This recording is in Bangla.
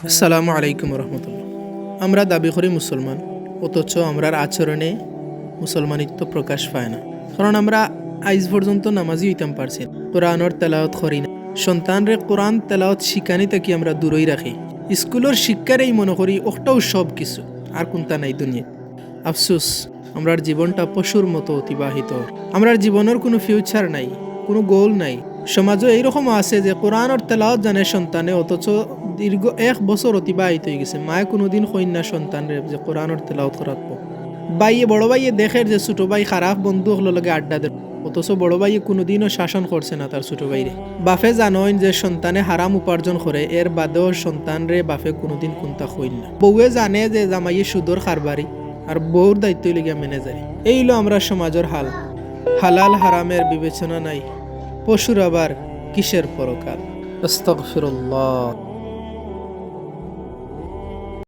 আসসালামু আলাইকুম রহমতুল্লাহ। আমরা দাবি করি মুসলমান, অথচ আমরার আচরণে মুসলমানিত্ব প্রকাশ পায় না। কারণ আমরা আইজ পর্যন্ত নামাজি হইতাম পারছি না, কোরআনর তেলাওয়াত করি না, সন্তানরে কোরআন তেলাওয়াত শিখানি থেকে আমরা দূরই রাখি। স্কুলের শিক্ষারেই মনে করি ওটাও সব কিছু, আর কোনটা নাই দুনিয়া। আফসোস, আমরার জীবনটা পশুর মতো অতিবাহিত। আমরার জীবনের কোনো ফিউচার নাই, কোনো গোল নাই। সমাজও এইরকম আছে যে কোরআনর তেলাওয়াত জানে সন্তানে, অথচ দীর্ঘ 1 বছর অতিবাহিত হয়ে গেছে, মায়ে কোনোদিন কইনা সন্তানরে যে কোরআনর তেলাওয়াত করাবো। বাইয়ে বড় ভাইয়ে দেখে যে ছোট ভাই খারাপ বন্ধু হলো লগে আড্ডা দেয়, অথচ বড় ভাইয়ে কোনোদিনও শাসন করছে না তার ছোট ভাইরে। বাফে জানোইন যে সন্তানে হারাম উপার্জন করে, এর বাদেও সন্তানরে বাফে কোনোদিন কোনটা কইন না। বউয়ে জানে যে জামাইয়ে সুদর খারবারি, আর বউর দায়িত্ব লিগা মেনে যায়। এই হলো আমরা সমাজের হাল। হালাল হারামের বিবেচনা নাই, পশুর আবার কিসের পরকাল। আস্তাগফিরুল্লাহ।